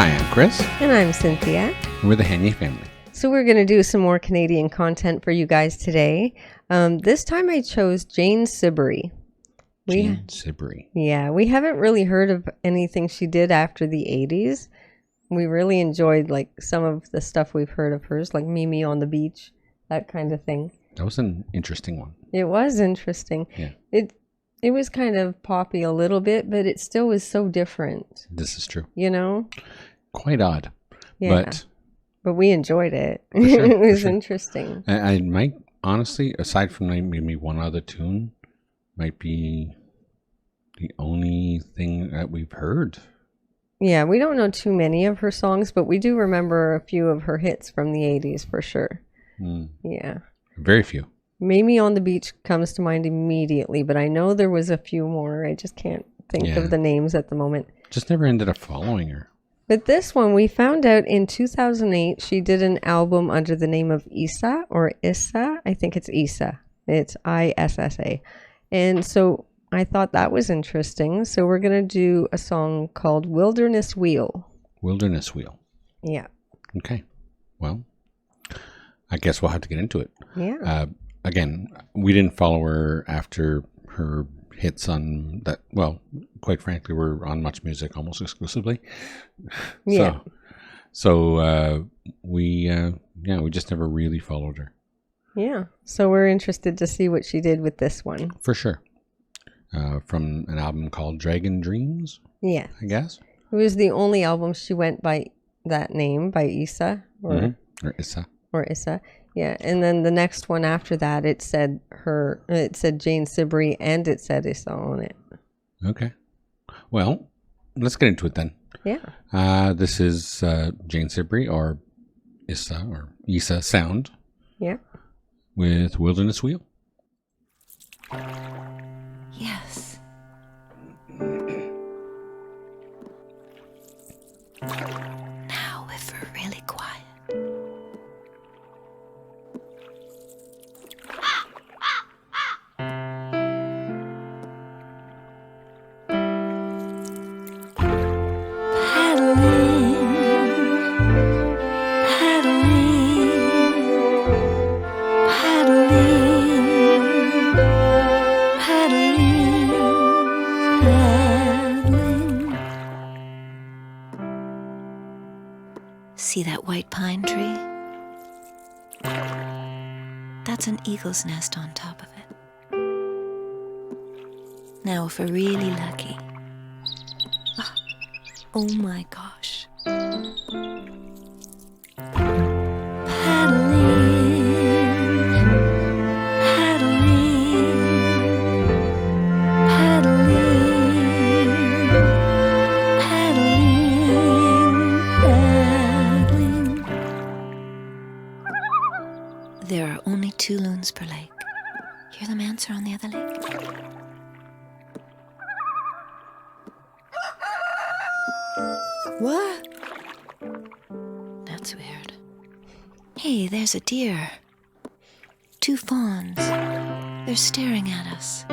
Hi, I'm Chris. And I'm Cynthia. We're the Hanye family. So we're going to do some more Canadian content for you guys today. This time I chose Jane Siberry. Jane Siberry. Yeah, we haven't really heard of anything she did after the 80s. We really enjoyed like some of the stuff we've heard of hers, like Meet Me on the Beach, that kind of thing. That was an interesting one. It was interesting. Yeah. It was kind of poppy a little bit, but it still was so different. This is true. You know? Quite odd. Yeah. But we enjoyed it. Sure, it was sure. interesting. I might, honestly, aside from maybe one other tune, might be the only thing that we've heard. Yeah, we don't know too many of her songs, but we do remember a few of her hits from the 80s for sure. Yeah. Very few. Meet Me on the Beach comes to mind immediately, but I know there was a few more. I just can't think of the names at the moment. Just never ended up following her. But this one, we found out in 2008, she did an album under the name of Issa or Issa. I think it's Issa. It's Issa. And so I thought that was interesting. So we're going to do a song called Wilderness Wheel. Wilderness Wheel. Yeah. Okay. Well, I guess we'll have to get into it. Yeah. Again, we didn't follow her after her hits on that. Well, quite frankly, we're on Much Music almost exclusively. Yeah. So we just never really followed her. Yeah. So we're interested to see what she did with this one. For sure. From an album called Dragon Dreams. Yeah. I guess. It was the only album she went by that name, by Issa. Or Issa. Or Issa. Yeah. And then the next one after that, it said Jane Siberry and it said Issa on it. Okay. Well, let's get into it then. Yeah. This is Jane Siberry or Issa Sound. Yeah. With Wilderness Wheel. Yes. Now if we're really quiet. See that white pine tree? That's an eagle's nest on top of it. Now if we're really lucky. Oh my gosh. There are only 2 loons per lake. Hear them answer on the other lake? What? That's weird. Hey, there's a deer. 2 fawns. They're staring at us.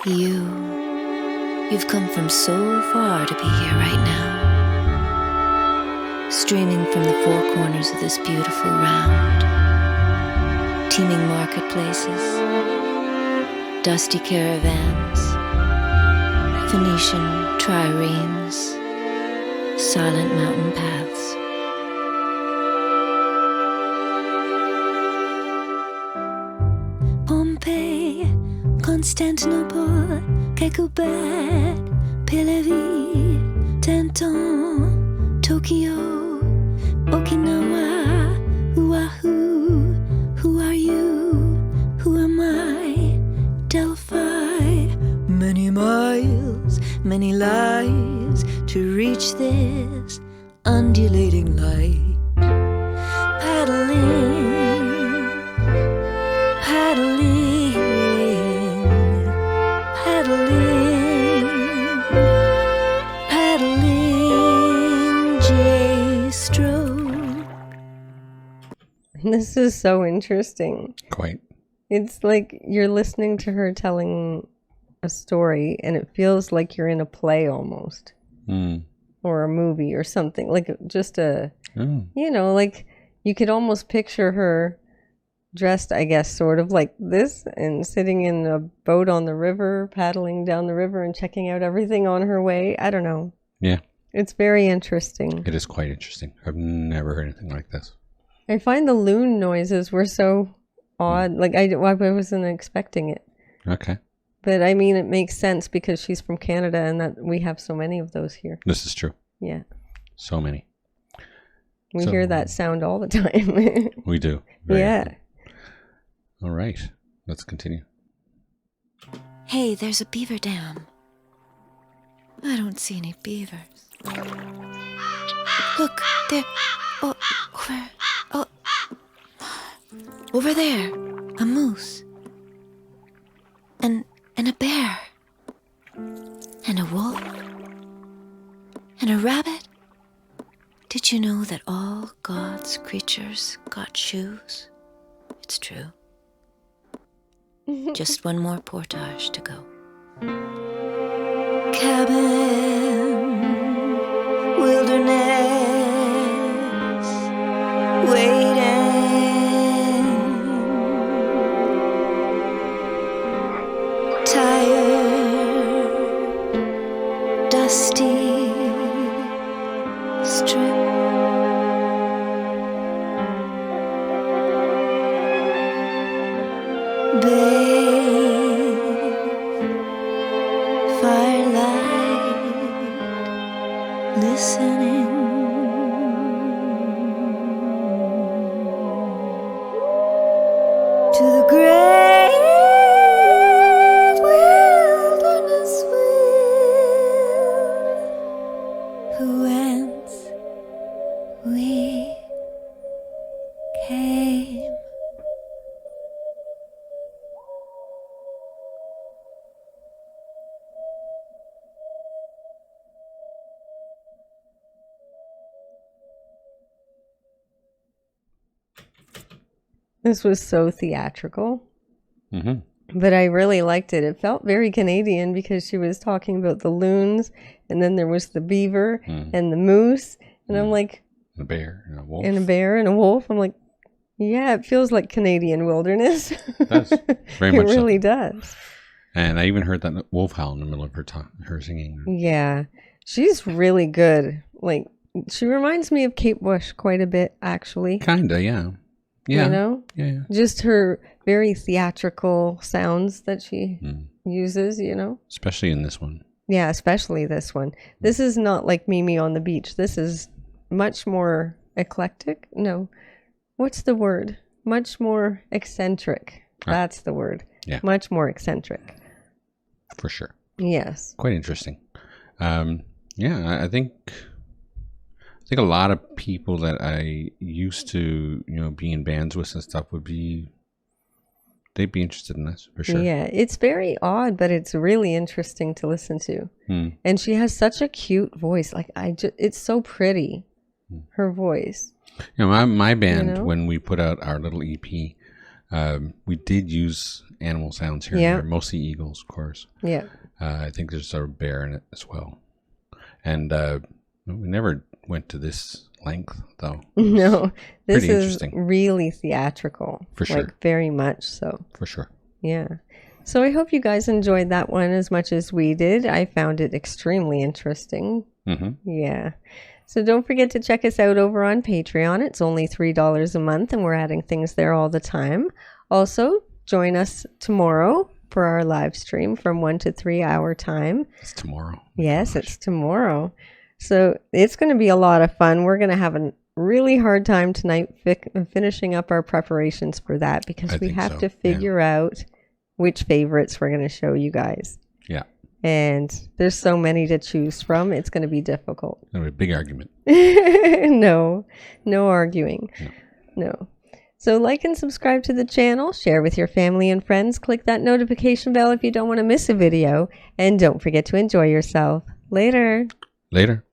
You've come from so far to be here right now. Streaming from the 4 corners of this beautiful round. Teeming marketplaces, dusty caravans, Phoenician triremes, silent mountain paths. Pompeii, Constantinople, Kekobat, Pelevi, Tenton, Tokyo, Okinawa, Oahu, who are you, who am I, Delphi, many miles, many lives to reach this undulating light, paddling, paddling, paddling, paddling, J-stroke. This is so interesting. Quite. It's like you're listening to her telling a story and it feels like you're in a play almost, or a movie or something, like just like you could almost picture her dressed, I guess, sort of like this, and sitting in a boat on the river, paddling down the river and checking out everything on her way. I don't know. Yeah. It's very interesting. It is quite interesting. I've never heard anything like this. I find the loon noises were so odd. Like I wasn't expecting it. Okay. But I mean, it makes sense because she's from Canada and that we have so many of those here. This is true. Yeah. So many. We hear that sound all the time. We do. Yeah. Often. All right. Let's continue. Hey, there's a beaver dam. I don't see any beavers. Look, there. Oh, where? Oh, over there. A moose. And a bear. And a wolf. And a rabbit. Did you know that all God's creatures got shoes? It's true. Just one more portage to go. Cabin, wilderness, waiting, tired, dusty, strip. Firelight, listening to the great wilderness wind, whence we came. This was so theatrical, but I really liked it. It felt very Canadian because she was talking about the loons, and then there was the beaver and the moose, and I'm like, a bear and a wolf. And a bear and a wolf. I'm like, yeah, it feels like Canadian wilderness. It does. Very much It really so. does. And I even heard that wolf howl in the middle of her singing. Yeah, she's really good. Like, she reminds me of Kate Bush quite a bit, actually. Kinda, yeah. Yeah. You know? Yeah. Just her very theatrical sounds that she uses, you know? Especially in this one. Yeah, especially this one. This is not like Mimi on the Beach. This is much more eclectic. No. What's the word? Much more eccentric. That's the word. Yeah. Much more eccentric. For sure. Yes. Quite interesting. Yeah, I think a lot of people that I used to, be in bands with and stuff they'd be interested in this for sure. Yeah, it's very odd, but it's really interesting to listen to. And she has such a cute voice. Like it's so pretty, her voice. My band, when we put out our little EP, we did use animal sounds here and there, mostly eagles, of course. Yeah. I think there's a bear in it as well. And we never went to this length, though. No, this is interesting. really theatrical. For sure. Like, very much so. For sure. Yeah. So I hope you guys enjoyed that one as much as we did. I found it extremely interesting. Yeah. So don't forget to check us out over on Patreon. It's only $3 a month, and we're adding things there all the time. Also, join us tomorrow for our live stream from 1 to 3 hour time. It's tomorrow. Yes, it's tomorrow. So it's going to be a lot of fun. We're going to have a really hard time tonight finishing up our preparations for that because we have to figure out which favorites we're going to show you guys. Yeah. And there's so many to choose from. It's going to be difficult. It's going to be a big argument. No arguing. No. So like and subscribe to the channel, share with your family and friends, click that notification bell if you don't want to miss a video, and don't forget to enjoy yourself. Later. Later.